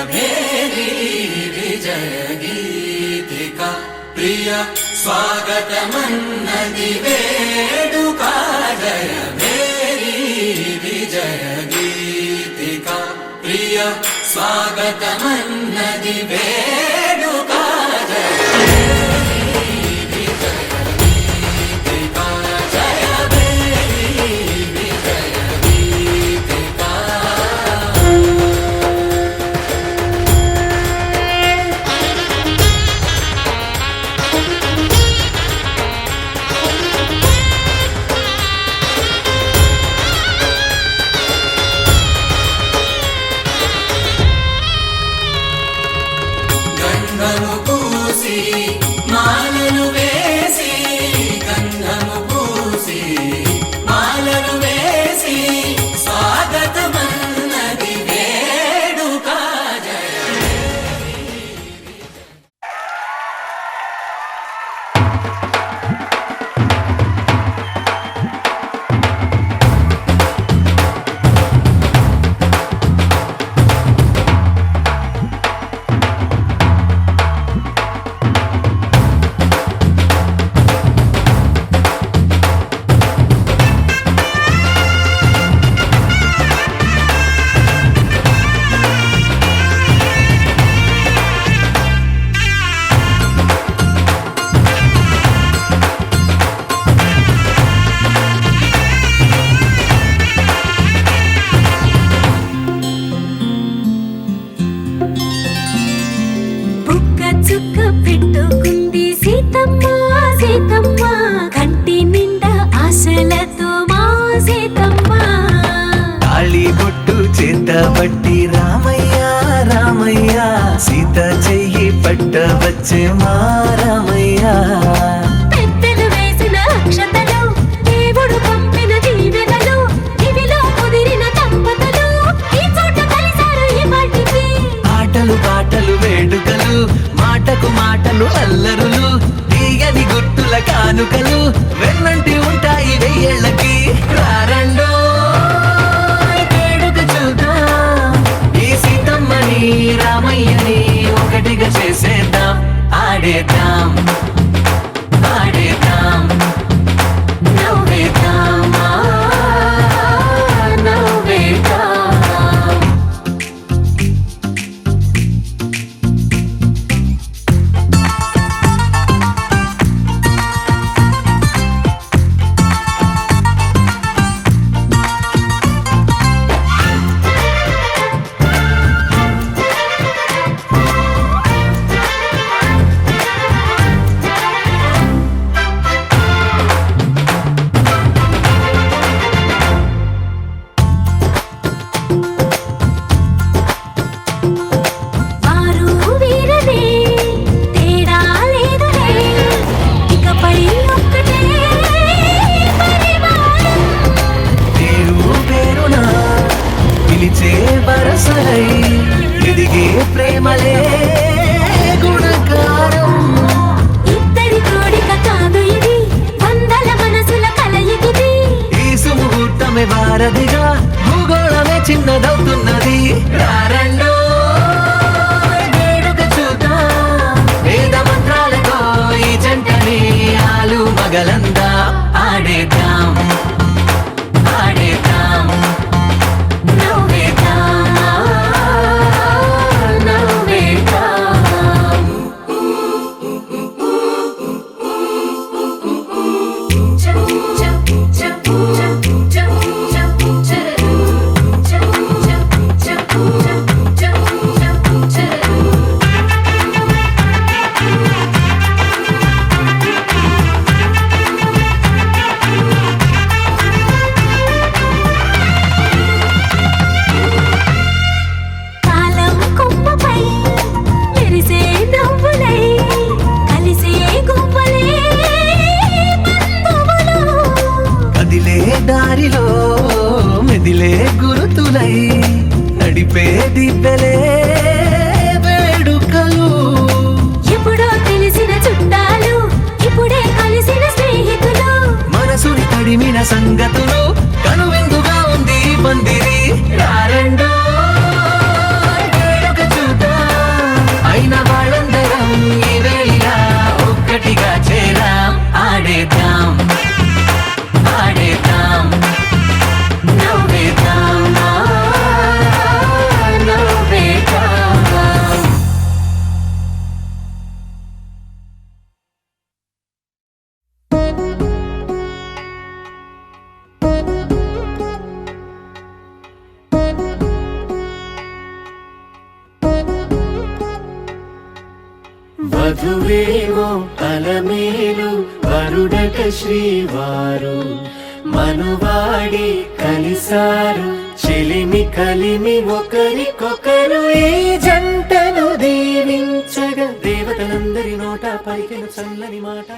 मेरी विजय गीतिका प्रिय स्वागतमन्नदि वेडुका जय मेरी विजय गीतिका प्रिय स्वागतमन्नदि वेडुका जय పట్టి రామయ్య రామయ్య సీత చెయ్యి పట్టవచ్చే మా రామయ్య పెద్దలు వేసిన అక్షతలు దేవుడు పంపిన దీవెనలు ఇవిలో కుదిరిన దంపతులు ఈ చోట కలిసారు ఇవాటికి ఆటలు పాటలు వేడుకలు మాటకు మాటలు అల్లరులు తీయని గుట్టుల కానుకలు వెన్నంటి ఉంటాయి వెయ్యేళ్ళకి రారండో రామయ్యని ఒకటిగా చేసేద్దాం ఆడేద్దాం ఆడేద్దాం నవ్వేద్దాం నవ్వేద్దాం ఎదిగే ప్రేమలే గుణకారం ఇద్దరి కోడిక కాదు ఇది వందల మనసుల కలయికిది ఈ సుముహూర్తమే వారధిగా భూగోళమే చిన్నదవుతున్నది రారండో వేడుక చూద్దాం వేద మంత్రాలతో ఈ జంటని ఆలు మగలందా ఆడేద్దాం ఆడేద్దాం దారిలో మెదిలే గురుతులై నడిపే దిబ్బెలే వేడుకలు ఎప్పుడో తెలిసిన చుట్టాలు ఇప్పుడే కలిసిన స్నేహితులు మనసుని తడిమిన సంగతులు కనువిందుగా ఉంది పందిరి రారండో వేడుక చూద్దాం వధువేమో అలమేలు వరుడట శ్రీవారు మనువాడి కలిసారు చెలిమి కలిమి ఒకరికొకరు ఈ జంటను దీవించగా దేవతలందరి నోట పలికిన చల్లని మాట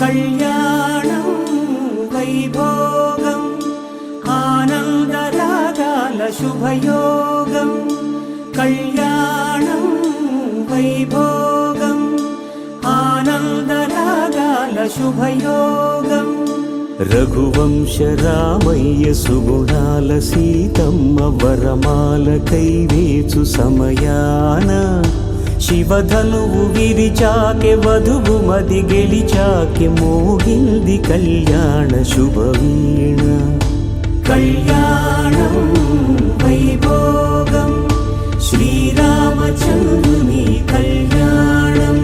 కళ్యాణం వైభోగం ఆనందరాగాల శుభయోగం కళ్యాణం వైభోగం ఆనందరాగాల శుభయోగం రఘువంశ రామయ్య సుగుణాల సీతమ్మ వరమాల కైవేచు సమయాన శివధనువు విరిచాకె వధువు మది గెలిచాకె మోగింది కళ్యాణ శుభవీణ కళ్యాణం వైభోగం శ్రీరామచంద్రుని కళ్యాణం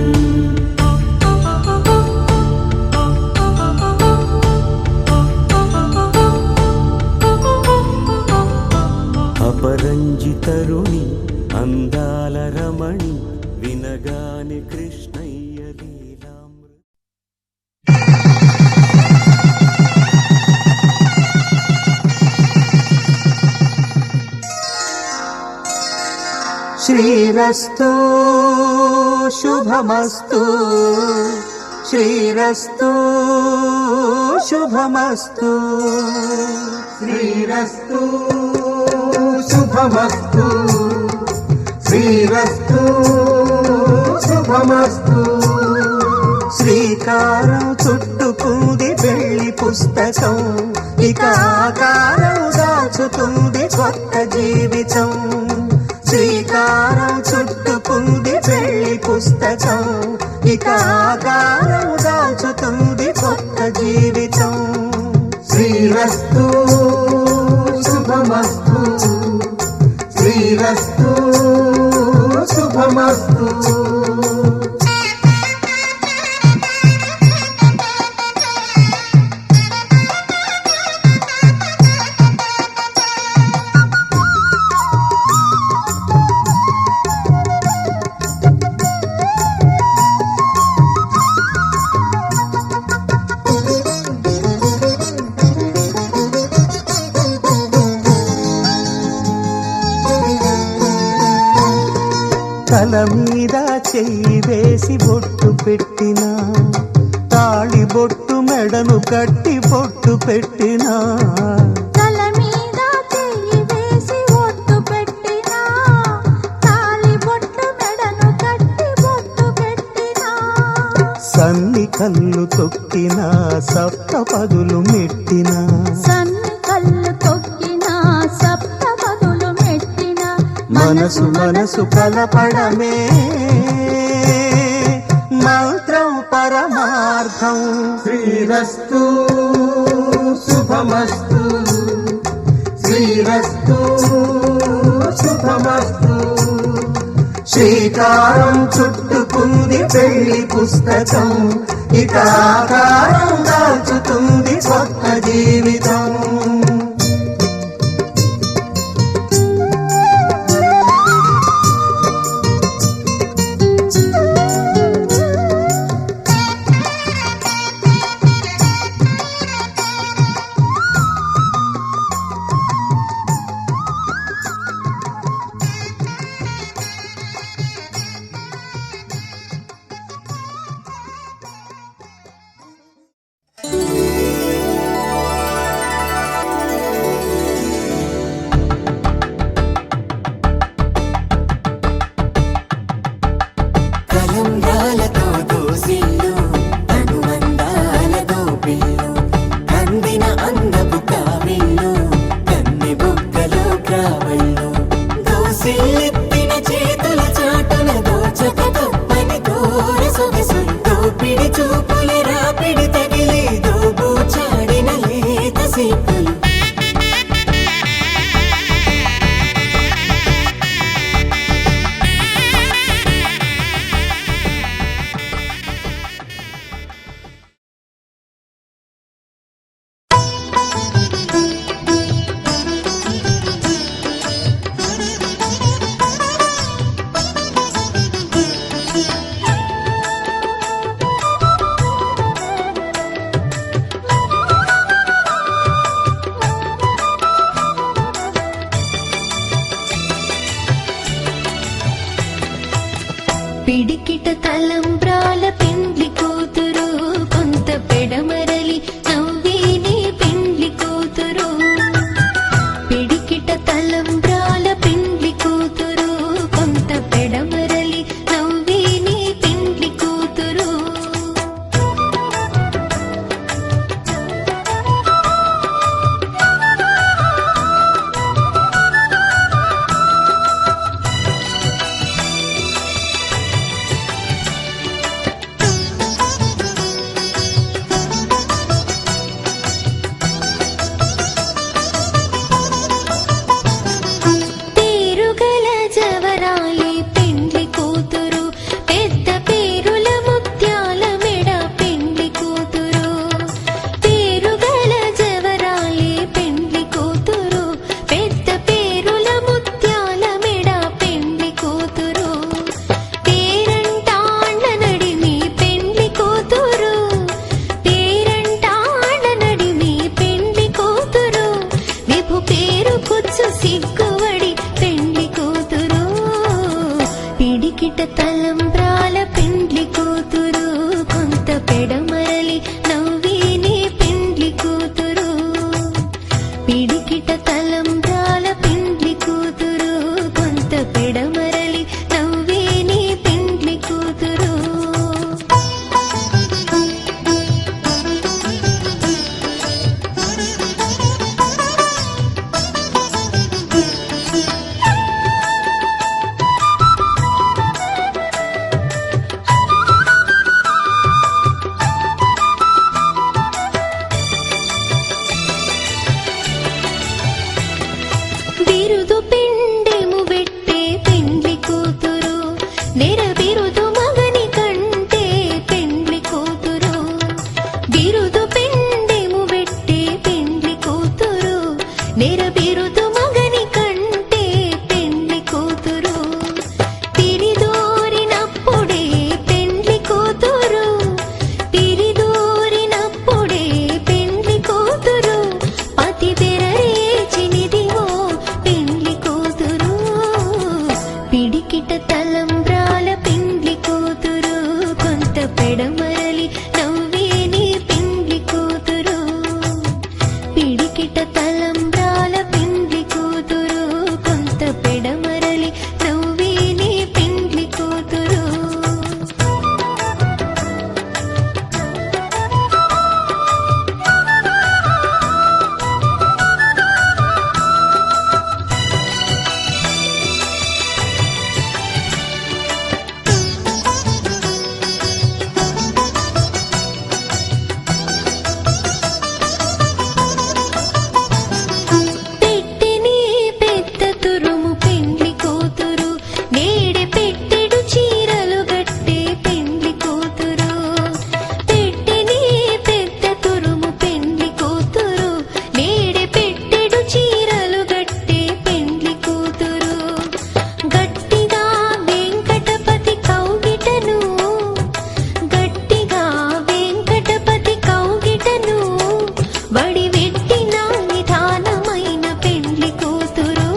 అపరంజి తరుణి అందాల రమణి వినగాని కృష్ణయ్య లీలామృత శ్రీరస్తు శుభమస్తు శ్రీరస్తు శుభమస్తు శ్రీరస్తు శుభమస్తు శ్రీరస్తు శుభమస్తు శ్రీకారం చుట్టుకుంది పెళ్లి పుస్తకం ఇక ఆకారం దాచుతుంది కొత్త జీవితం శ్రీకారం చుట్టుకుంది పెళ్లి పుస్తకం ఇక ఆకారం దాచుతుంది కొత్త జీవితం శ్రీరస్తు శుభమస్తు శ్రీరస్తు శుభమస్తు తల మీద చెయ్యి వేసి బొట్టు పెట్టినా తాళి బొట్టు మెడను కట్టి బొట్టు పెట్టినా తల మీద చెయ్యి వేసి బొట్టు పెట్టినా తాళి బొట్టు మెడను కట్టి బొట్టు పెట్టినా సన్ని కళ్ళు తొక్కినా సప్త పదులు మెట్టినా సన్ని కళ్ళు తొక్కినా సప్త పదులు మెట్టినా మనసు మనసు కలపడమే మంత్రం పరమార్థం శ్రీరస్తు శుభమస్తు శ్రీరస్తు శుభమస్తు శ్రీకారం చుట్టుకుంది పెళ్లి పుస్తకం ఇక ఆకారం దాచుతుంది కొత్త జీవితం తలంబ్రాలతో దోసిల్లు అనుబంధాలతో పిల్లు కందిన అందపు కావిల్లు కన్నె బుగ్గలో గ్రావెల్లు దోసిల్లెత్తిన చేతుల చాటున దోచక తప్పని దూర సొగసు దోపిడి చూపుల రాపిడి తగిలి దోబూచాడిన లేత సీపులు పిడికిట తలంబ్రాల పెండ్లి కూతురు కొంత పెడమరలి నవ్వేని పెండ్లి కూతురు పిడికిట తలంబ్రాల పెండ్లి కూతురు కొంత పెడమరలి నవ్వేని పెండ్లి కూతురు తలంబ్రాల పెండ్లి కూతురు కొంత పెడమరలి నవ్వేని పెండ్లి కూతురు పిడికిట తలంబ్రాల పెండ్లి కూతురు కొంత పెడమరలి నవ్వేని పెండ్లి కూతురు బిరుదు పిండెము పెట్టే పెండ్లి కూతురు నెర బిరుదు మగని కంటే పెండ్లి కూతురు బిరుదు పిండెము పెట్టే పెండ్లి కూతురు నెర బిరుదు మగని కంటే పెండ్లి కూతురు తిరిదోరినప్పుడే పెండ్లి కూతురు తిరిదోరినప్పుడే పెండ్లి కూతురు పతి పిడికిట తలంబ్రా పిడికిట తలంబ్రాల పెండ్లి కూతురు కొంత పెడమరలి నవ్వి నీ పెండ్లి కూతురు పెట్టిని పెద్ద తురుము పెండ్లి కూతురు నేడే పెట్టెడు చీరలు గట్టే పెండ్లి కూతురు పెట్టిని పెద్ద తురుము పెండ్లి కూతురు నేడే పెట్టెడు చీరలు గట్టే పెండ్లి కూతురు గట్టిగా వెంకటపతి కౌగిటను గట్టిగా వెంకటపతి కౌగిటను వడివెట్టిన నిధానమైన పెండ్లి కూతురు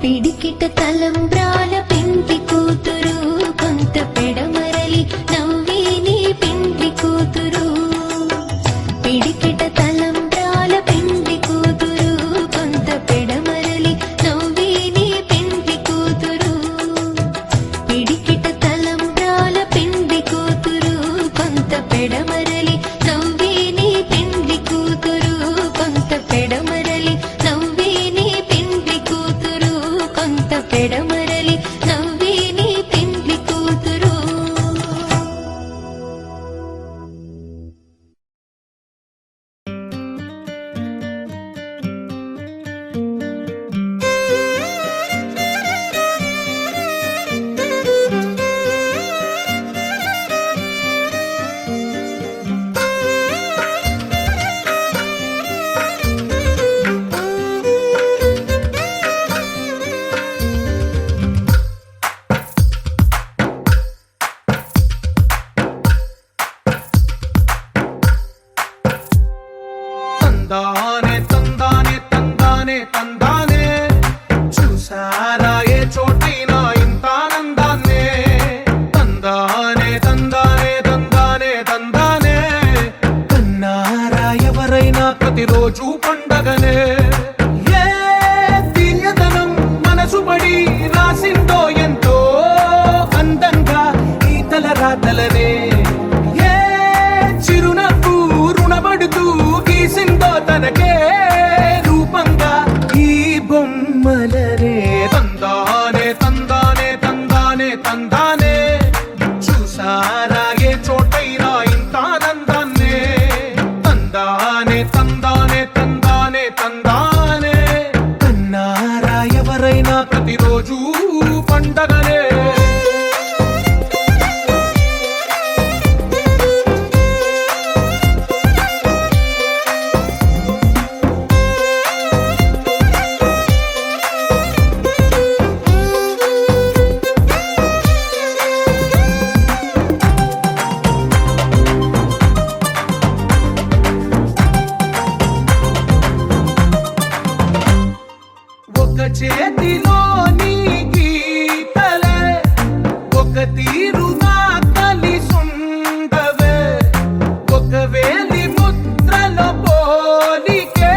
పిడికిట తలంబ్రాల పెండ్లి కూతురు కొంత పెడమరలి నవ్వి నీ పెండ్లి కూతురు పిడికిట తలంబ్రాల పెండ్లి కూతురు కొంత పెడమరలి నవ్వి నీ పెండ్లి కూతురు పిడికిట తలంబ్రాల పెండ్లి కూతురు కొంత పెడమరలి నవ్వి నీ పెండ్లి కూతురు కొంత పెడమరలి నవ్వి నీ పెండ్లి కూతురు కొంత పెడమరలి నవ్వి నీ పెండ్లి కూతురు తందానే తందానే తందానే తందానే చూసారా ఏ చోటైనా ఇంత ఆనందాన్నే తందానే తందానే తందానే తందానే కన్నారా ఎవరైనా ప్రతిరోజు పండగనే ఏ తీయదనం మనసు పడి రాసిందో ఎంతో అందంగా ఈ తలరాతలనే ఏ చిరునవ్వు రుణపడుతూ గీసిందో తనకే రూపంగా ఈ బొమ్మలనే తందానే తందానే తందానే తందానే చూసారా ఏ చోటైనా ఇంత ఆనందాన్నే తందానే తందానే తందానే తందానే కన్నారా ఎవరైనా ప్రతిరోజు పండగనే ఒక చేతిలో నీ గీతలే ఒక తీరుగా కలిసుండవే ఒక వేలి ముద్రలో పోలికే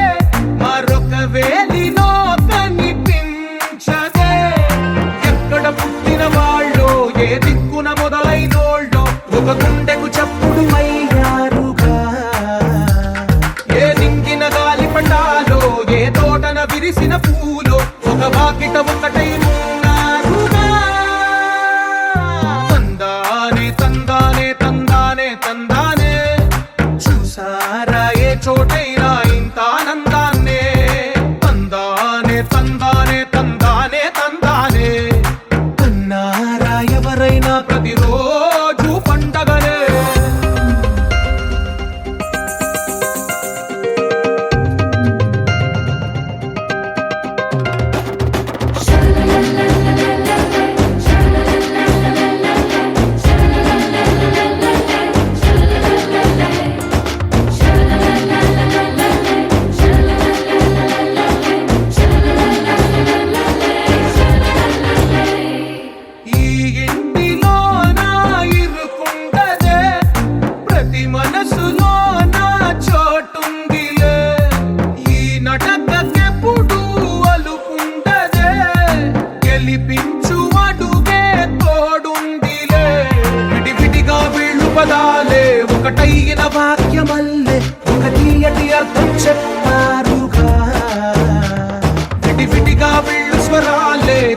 మరొక వేలిలో కనిపించదే ఎక్కడ పుట్టిన వాళ్ళో ఏ దిక్కున మొదలైనోళ్ళో ఒక గుండెకు చప్పుడు అయ్యారుగా ఏ దింగిన గాలి పటాలో ఏ తోటన విరిసిన పూలో ఒక వాకిట ఒకటై ఉన్నారుగా తందానే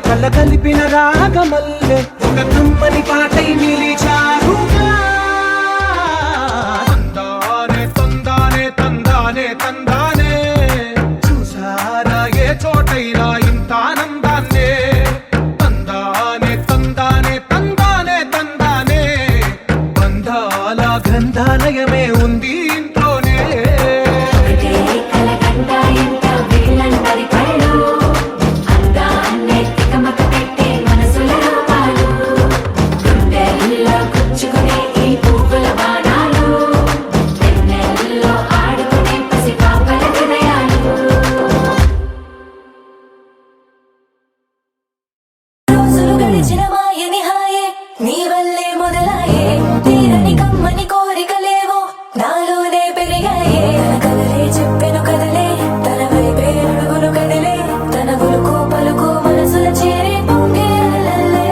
కళ్ళ కలిపిన రాగమల్లె ఒక కమ్మని పాటై నిలిచారుగా తందానే తందానే తందానే తందానే చూసారా ఏ చోటైనా ఇంత ఆనందాన్నే తందానే తందానే తందానే తందానే బంధాల గ్రంథాలయమే ఉంది ఇంట్లోనే నీ వల్లే మొదలాయే తీరని కమ్మని కోరికలేవో నాలోనే పెరిగాయే తన కదలే చెప్పెను కదలే తన వైపే అడుగులు కదిలే తన గులుకు పలుకు మనసుల చేరి పొంగే అలలే.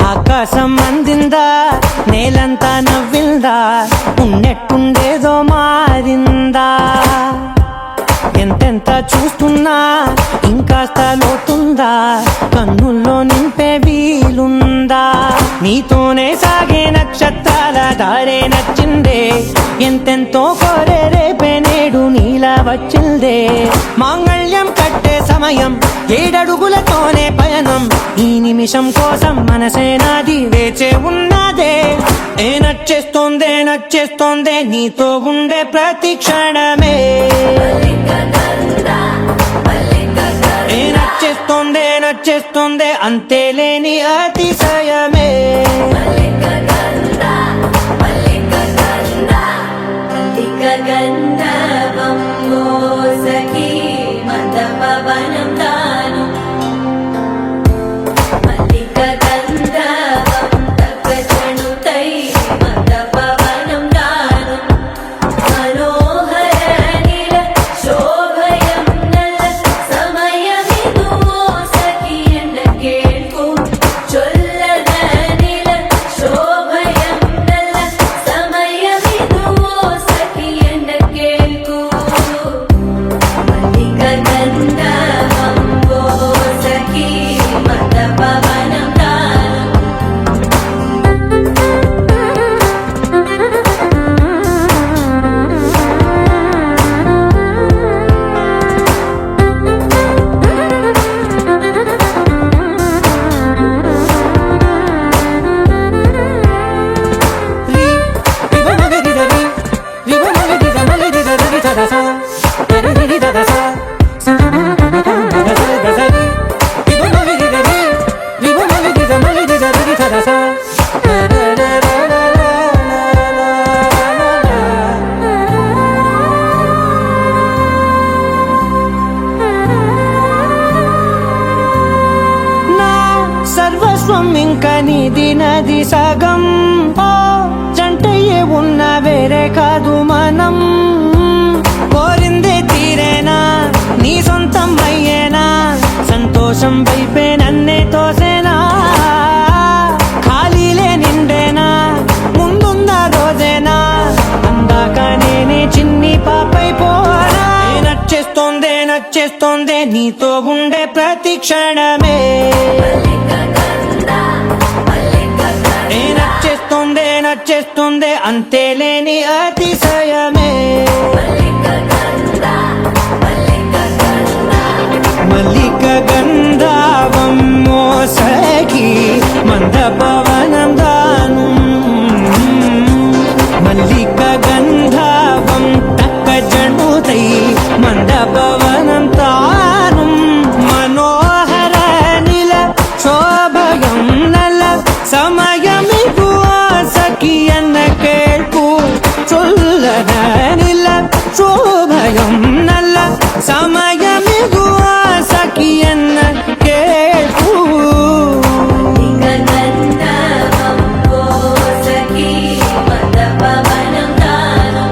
ఆకాశం అందిందా నేలంతా నవ్విందా ఉన్నట్టుండేదో మారిందా ఎంతెంత చూస్తున్నా ఇంకాస్త లోతుందా కన్నుల్లో నింపే వీలుందా నీతోనే సాగే నక్షత్రాల దారే నచ్చిందే ఎంతెంతో కోరే రేపే నేడు నీలా వచ్చిందే మాంగళ్యం కట్టే సమయం ఏడడుగులతోనే పయనం ఈ నిమిషం కోసం మనసే నాది వేచే ఉన్నదే ఏ నచ్చేస్తోందే నచ్చేస్తోందే నీతో ఉండే ప్రతి క్షణమే ఏ నచ్చేస్తోందే నచ్చేస్తోందే అంతేలేని అతిశయమే గంధర్వం సఖీ మద పవనం తాను మల్లిక గంధర్వం తగ్గజనుతై మద పవనం తాను మనోహర నీల శోభయం నల సమయమిదు సఖీ ఎన్న కేൾకు చొల్లద నీల శోభయం నల సమయమిదు సఖీ ఎన్న కేൾకు మల్లిక గంధర్వం సఖీ మద పవనం తాను నా సర్వస్వం ఇంకా నీది నది సగం ఓ జంటయ్యే ఉన్న వేరే కాదు మనం కోరిందే తీరేనా నీ సొంతం అయ్యేనా సంతోషం వైపే నన్నే తోసేనా ఖాళీలే నిండేనా ముందున్న రోజేనా అందాక నేనే చిన్ని పాపై పోనా ఏ నచ్చేస్తోందే నచ్చేస్తోందే నీతో ఉండే ప్రతి క్షణమే ఏ నచ్చేస్తోందే నచ్చేస్తోందే అంతేలేని అతిశయమే మల్లిక గంధావం మోసకి మంద పవనం దాను మల్లిక గంధావం తక్క జనుతై మంద పవనం తాను మనోహర నిల శోభయం నల సమయమిగు సఖి అన్న కేൾకు చొల్లద నిల శోభయం నల్ల సమయమిగు సఖి అన్న కేൾకు గంధర్వం సఖీ మద పవనం తాను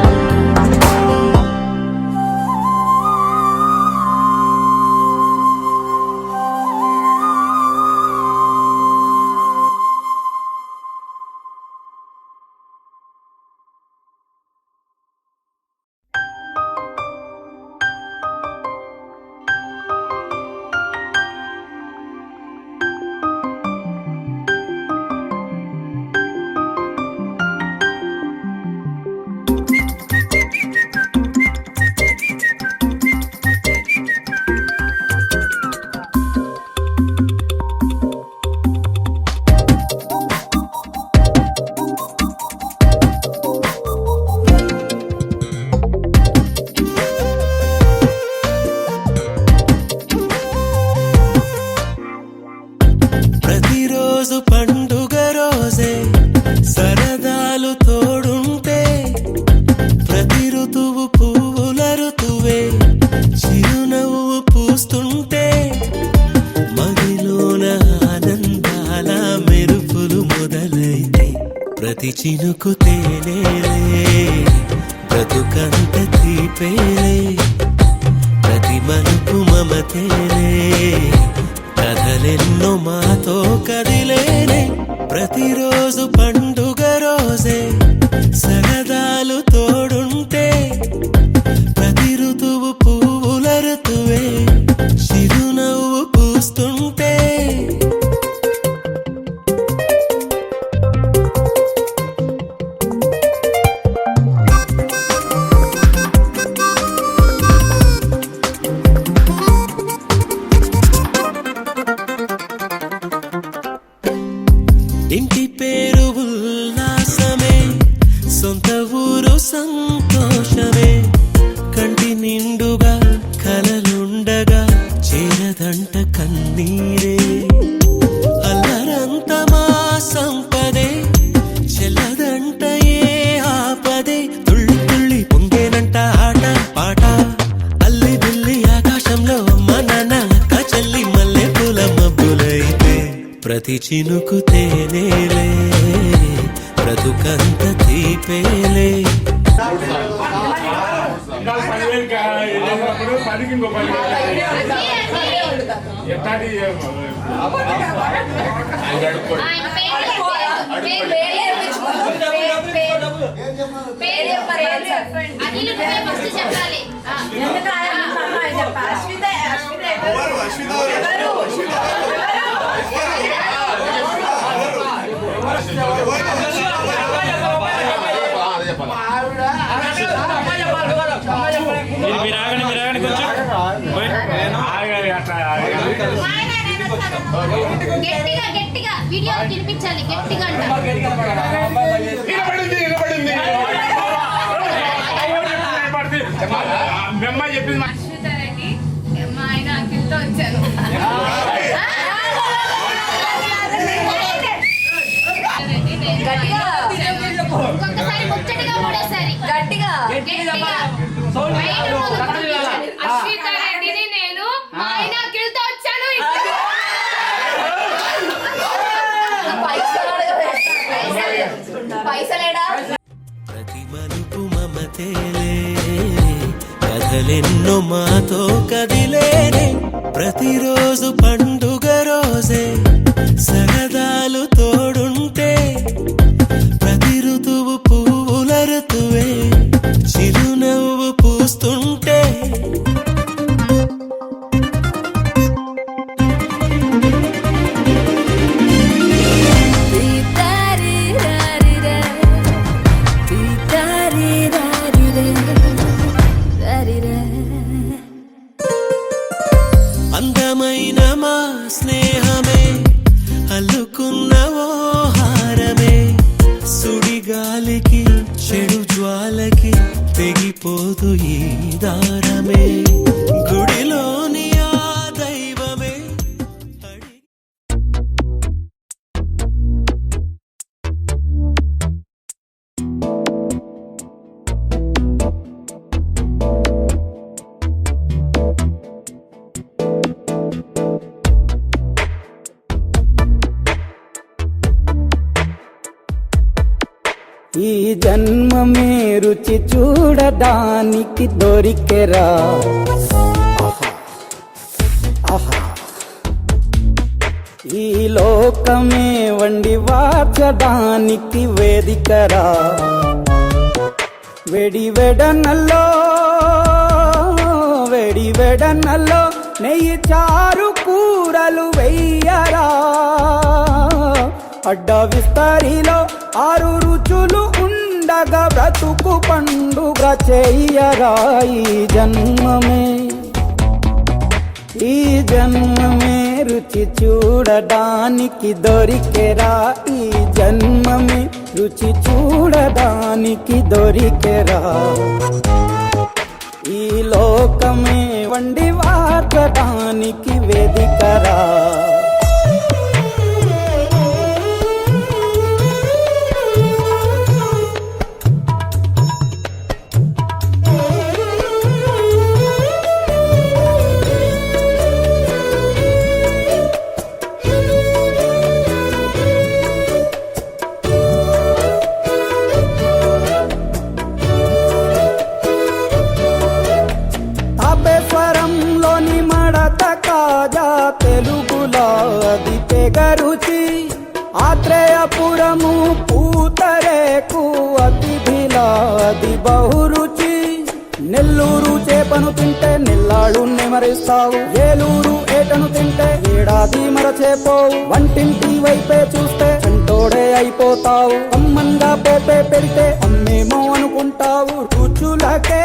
ప్రతిరోజు పండుగ రోజే సరదాలు తోడుంటే ప్రతి ఋతువు పువ్వుల ఋతువే చిరునవ్వు పూస్తుంటే మదిలోన ఆనందాల మెరుపులు మొదలైతే ప్రతి చినుకు తేనేలే బ్రతుకంత తీపేలే ప్రతి మలుపు మమతేలే కథలెన్నో మాతో కదిలేనే ప్రతిరోజు పండుగ రోజే సరదాలు తోడుంటే ప్రతి ఋతువు పువ్వుల ఋతువే చిరునవ్వు పూస్తుంటే ఇంటి పేరు ఉల్లాసమే సొంత ఊరు సంతోషమే కంటి నిండుగా కలలుండగా చేరదంట కన్నీరే అల్లరంత మా సంపదే చెల్లదంట ఏ ఆపదే తుళ్ళి తుళ్ళి పొంగేనంట ఆట పాట అల్లి బిల్లి ఆకాశంలో అమ్మ నాన్న అక్క చెల్లి మల్లె పూల మబ్బులైతే ప్రతి చినుకు తేనేలే బ్రతుకంత తీపేలే గట్టిగా గట్టిగా వీడియో తినిపించాలి గట్టిగా అశ్వితారెడ్డి మా ఆయన అఖిల్తో వచ్చాను ఒక్కొక్కసారి ముచ్చటిగా మూడోసారి గట్టిగా అశ్వితారెడ్డిని నేను మా ఆయన అఖిల్తో వచ్చాను పైసలేడా ప్రతి మలుపు మమతేలే కథలెన్నో మాతో కదిలేనే ప్రతిరోజు పండుగ రోజే సరదాలు తోడుంటే ప్రతి ఋతువు పువ్వుల ఋతువే చిరునవ్వు పూస్తుంటే అందమైన మా స్నేహమే అల్లుకున్న ఓ హారమే సుడిగాలికి చెడు జ్వాలకి తెగిపోదు ఈ దారమే గుడిలోని ఆ దైవమే ఈ జన్మమే రుచి చూడడానికి దొరికెరా ఈ లోకమే వండి వాచడానికి వేదికరా వెడి వెడనల్లో నెయ్యి చారు కూరలు వెయ్యరా అడ్డ విస్తరిలో 6 రుచులు ఉండగా బ్రతుకు పండుగ చెయ్యరా ఈ జన్మమే రుచి చూడడానికి దొరికెరా ఈ జన్మమే రుచి చూడడానికి దొరికెరా ఈ లోకమే వండి వార్చడానికి వేదికరా తాజా తెలుగులా అది తెగ రుచి ఆత్రేయపురము పూతరేకు అతిథిలా అది బహురుచి నెల్లూరు చేపను తింటే నెల్లాళ్ళు నెమరిస్తావు ఏలూరు ఏటను తింటే ఏడాది మరచేపోవు వంటింటి వైపే చూస్తే చంటోడే అయిపోతావు అమ్మంగా పోపే పెడితే అమ్మేమో అనుకుంటావు రుచులకే